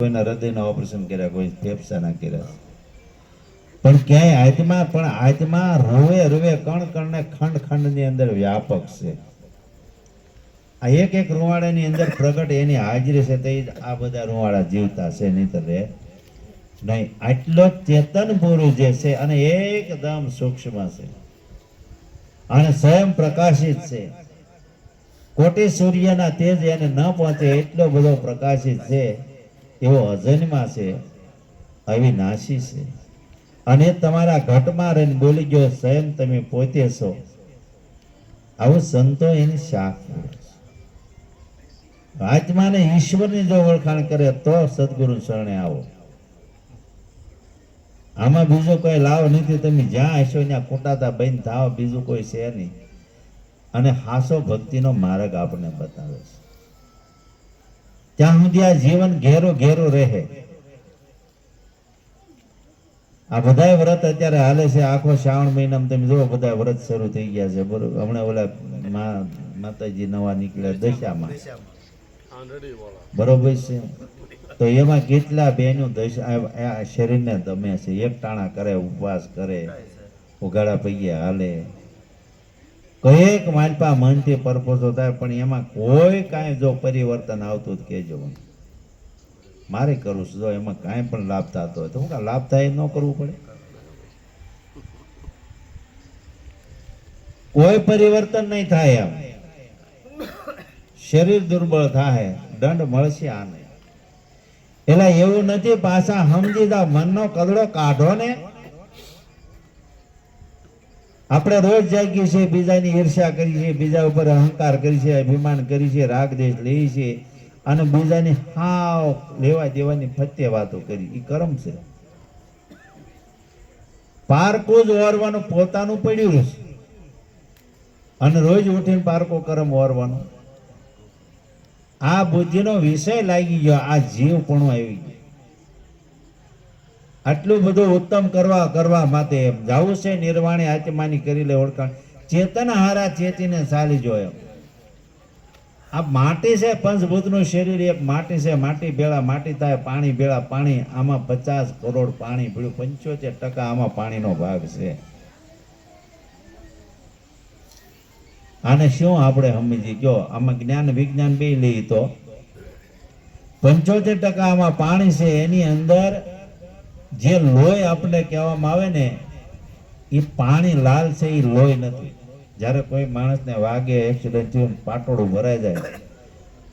કોઈના હૃદયના ઓપરેશન કર્યા, કોઈ ફેફસાના કર્યા, પણ ક્યાંય આત્મા રોવે રોવે કણ કણને ખંડ ખંડની અંદર વ્યાપક છે. આ એક એક રૂવાડાની અંદર પ્રગટ એની હાજરી છે, તે આ બધા રૂવાડા જીવતા છે, નહીતર રે નહીં. આટલો ચેતન પુરુષ જે છે અને એકદમ સૂક્ષ્મ છે અને સ્વયં પ્રકાશિત છે. કોટી સૂર્યના તેજ એને ન પહોંચે એટલો બધો પ્રકાશિત છે. એવો અજન્મા છે, અવિનાશી છે. અને તમારા ઘટમાં રહીને બોલી ગયો સ્વયં તમે પોતે છો. આવું સંતો એની શાખ આત્માને ઈશ્વરની જો ઓળખાણ કરે તો સદગુરુ શરણે આવો. આમાં બીજો કોઈ લાભ નથી. તમે જ્યાં હશો ત્યાં કુટાતા બંધ થાવ, બીજું કોઈ છે નહીં. અને હાસો ભક્તિનો માર્ગ આપણને બતાવે છે. ત્યાં સુધી આ જીવન ઘેરો ઘેરો રહે. આ બધા વ્રત અત્યારે હાલે છે. આખો શ્રાવણ મહિનામાં તમે જુઓ બધા વ્રત શરૂ થઈ ગયા છે, બરોબર. હમણાં ઓલા માતાજી નવા નીકળ્યા દશામાં, બરોબર છે. તો એમાં કેટલા બેનો શરીરને દમે છે, એક ટાણા કરે, ઉપવાસ કરે, ઉગાડા પૈયા હાલે, કઈક માલપા મનથી પરપોસો થાય, પણ એમાં કોઈ કાંઈ જો પરિવર્તન આવતું જ કહેજો. મારે કરવું છે, જો એમાં કાંઈ પણ લાભ થતો હોય તો હું કાં લાભ થાય ન કરવું પડે? કોઈ પરિવર્તન નહીં થાય. એમ શરીર દુર્બળ થાય, દંડ મળશે આને. એટલે એવું નથી. પાછા સમજી જાવ, મનનો કદડો કાઢો ને. આપણે રોજ જાગીએ છીએ, બીજાની ઈર્ષ્યા કરી છે, બીજા ઉપર અહંકાર કરી છે, અભિમાન કરી છે, રાગ દેશ લઈ છે, અને બીજાની હાવ લેવા દેવાની ફત્ય વાતો કરી. એ કર્મ છે. પારકું જ ઓરવાનું પોતાનું પડ્યું છે, અને રોજ ઉઠીને પારકો કર્મ ઓરવાનો. આ બુદ્ધિનો વિષય લાગી ગયો, આ જીવ પણ આવી ગયો. આટલું બધું ઉત્તમ કરવા માટે એમ જવું છે. નિર્વાણી આત્માની કરી લે ઓળખાણ. ચેતન હારા ચેતીને ચાલી જોય. આ માટી છે, પંચભૂતનું શરીર એક માટી છે. માટી ભેળા માટી થાય, પાણી ભેળા પાણી. આમાં 50 કરોડ પાણી ભેળું, 75% આમાં પાણીનો ભાગ છે. આને શું આપણે સમજી ગયો? આમાં જ્ઞાન વિજ્ઞાન બે લઈ તો 75% આમાં પાણી છે. એની અંદર જે લોહી આપણે કહેવામાં આવે ને, એ પાણી લાલ છે, એ લોહી નથી. જ્યારે કોઈ માણસને વાગે, એક્સિડન્ટ થયું, પાટોળું ભરાઈ જાય,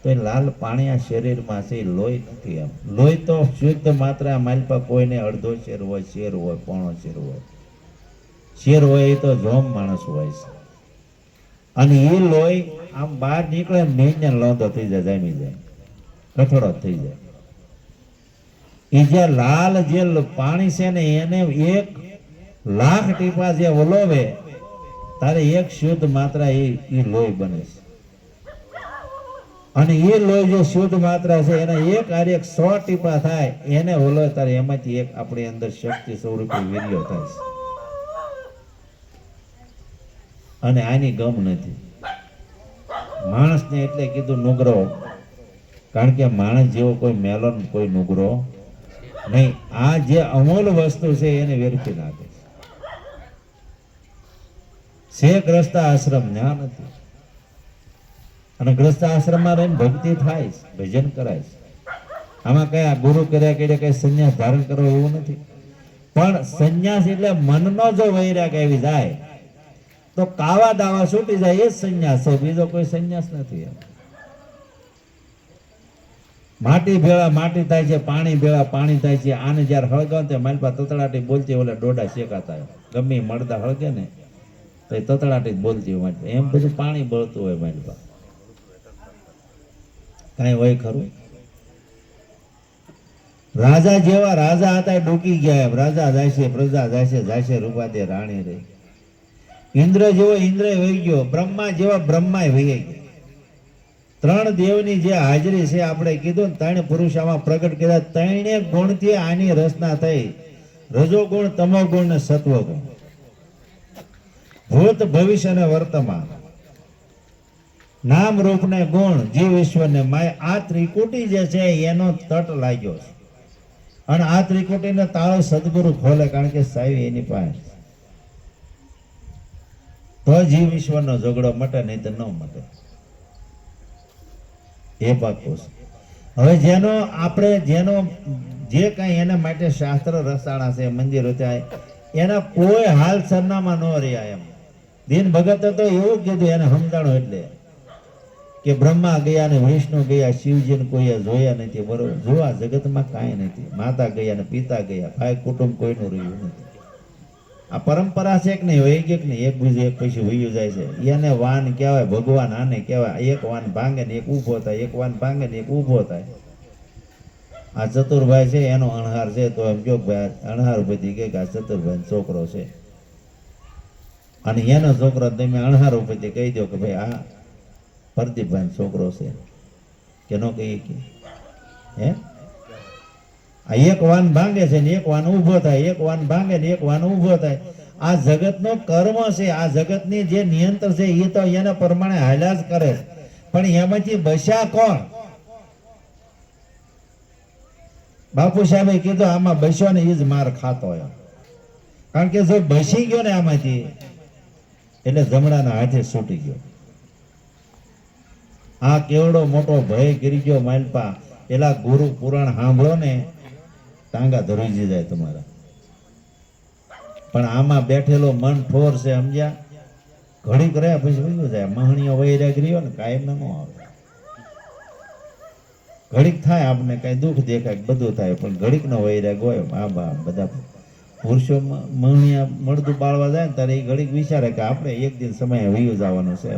તો એ લાલ પાણી આ શરીરમાં છે, એ લોહી નથી. એમ લોહી તો શુદ્ધ માત્રા માલપા કોઈને અડધો શેર હોય, શેર હોય, પોણો શેર હોય. શેર હોય એ તો જોમ માણસ હોય છે. અને એ લોહી આમ બહાર નીકળે ને લોંધો થઈ જાય, જામી જાય, કથોડો થઈ જાય. એ જે લાલ જે પાણી છે ને, એને 1,00,000 ટીપા જે વલોવે તારે એક શુદ્ધ માત્રા એ લોહી બને છે. અને એ લોહી જે શુદ્ધ માત્રા છે, એના એક આરે 100 ટીપા થાય, એને વલોવે તારે એમાંથી એક આપણી અંદર શક્તિ સ્વરૂપે વીર્ય થાય છે. અને આની ગમ નથી માણસને, એટલે કીધું નુગરો. કારણ કે માણસ જેવો કોઈ મેલો, કોઈ નુગરો નહીં. આ જે અમૂલ વસ્તુ છે એને વેરફી નાખે છે. ગ્રસ્ત આશ્રમ જ્ઞાન નથી. અને ગ્રસ્ત આશ્રમમાં રહીને ભક્તિ થાય છે, ભજન કરાય છે. આમાં કઈ ગુરુ કર્યા કઈ સંન્યાસ ધારણ કરવો એવું નથી. પણ સંન્યાસ એટલે મનનો જો વૈરાગ આવી જાય તો કાવા દાવા છૂટી જાય, એ જ સંન્યાસ છે. બીજો કોઈ સંન્યાસ નથી. માટી ભેળા માટી થાય છે, પાણી ભેળા પાણી થાય છે. આને જયારે હળગાવ તે માલપા તતડાટી બોલતી, ઓલા ડોડા શેકાતા હોય, ગમે મળતા હળગે ને તો એ તતડાટી બોલતી હોય. એમ બધું પાણી બળતું હોય માલપા. કઈ હોય ખરું? રાજા જેવા રાજા હતા એ ડૂકી ગયા. એમ રાજા જાય છે, પ્રજા જાય છે, રૂપા દે રાણી રહી. ઇન્દ્ર જેવો ઇન્દ્ર વહી ગયો, બ્રહ્મા જેવા બ્રહ્મા વહી ગયા. 3 દેવની જે હાજરી છે, આપણે કીધું ને 3 પુરુષ આમાં પ્રગટ કર્યા. 3 ગુણથી આની રચના થઈ. રજો ગુણ, તમો ગુણ ને સત્વ ગુણ. ભૂત, ભવિષ્ય અને વર્તમાન. નામ રૂપ ને ગુણ, જીવ ઈશ્વર ને માય. આ ત્રિકુટી જે છે એનો તટ લાગ્યો છે. અને આ ત્રિકુટીને તાળો સદગુરુ ખોલે, કારણ કે સાવી એની પાસે. તો જીવ ઈશ્વરનો ઝઘડો મટે, નહીં તો ન મટે. એ પાકું છે. હવે જેનો જે કઈ એના માટે શાસ્ત્ર રસાણા છે, મંદિરો થાય, એના કોઈ હાલ સરનામા ન રહ્યા. એમ દીન ભગતે તો એવું કીધું, એને સમજાણું એટલે કે બ્રહ્મા ગયા ને વિષ્ણુ ગયા, શિવજીને કોઈ જોયા નથી. બરોબર, જોવા જગતમાં કાંઈ નથી. માતા ગયા ને પિતા ગયા, ભાઈ કુટુંબ કોઈનું રહ્યું નથી. આ પરંપરા છે કે નહીં, હોય કે નહીં, એક બીજું એક પછી વયું જાય છે. એને વાન કહેવાય, ભગવાન આને કહેવાય. એક વાન ભાંગે ને એક ઊભો થાય, એક વાન ભાંગે ને એક ઊભો થાય. આ ચતુરભાઈ છે, એનો અણહાર છે, તો એમ જો ભાઈ અણહાર બધી કે આ ચતુરભાઈ છોકરો છે, અને એનો છોકરો તમે અણહાર ઉપરથી કહી દો કે ભાઈ આ પ્રદીપભાઈ છોકરો છે, કે ન કહીએ કે હે? આ એક વાન ભાંગે છે ને એક વાન ઊભો થાય, એક વાન ભાંગે ને એક વાન ઊભો થાય. આ જગતનો કર્મ છે. આ જગતની જે નિયંત્રણ છે એ તો એના પ્રમાણે હાલ્યા જ કરે છે. પણ એમાંથી બસ્યા કોણ? બાપુ સાહેબે કીધું આમાં બસ્યો ને એ જ માર ખાતો હોય. કારણ કે જો બસી ગયો ને આમાંથી, એટલે જમણાના હાથે છૂટી ગયો. આ કેવડો મોટો ભય ગીરી ગયો માલપા. પેલા ગુરુ પુરાણ સાંભળો ને, ટાંગા ધરુજી જાય તમારા. પણ આમાં બેઠેલો મન ઠોર છે, સમજ્યા? ઘડીક રહ્યા પછી વયું જાય. મહણીઓ વૈરાગ રહ્યો ને કાયમ ન આવે. ઘડીક થાય આપણે કઈ દુઃખ દેખાય, બધું થાય, પણ ઘડીક નો વૈરાગ હોય. આ બા બધા પુરુષો મહણિયા મળતું બાળવા જાય ને ત્યારે એ ઘડીક વિચારે કે આપણે એક દિન સમય વયું જવાનું છે.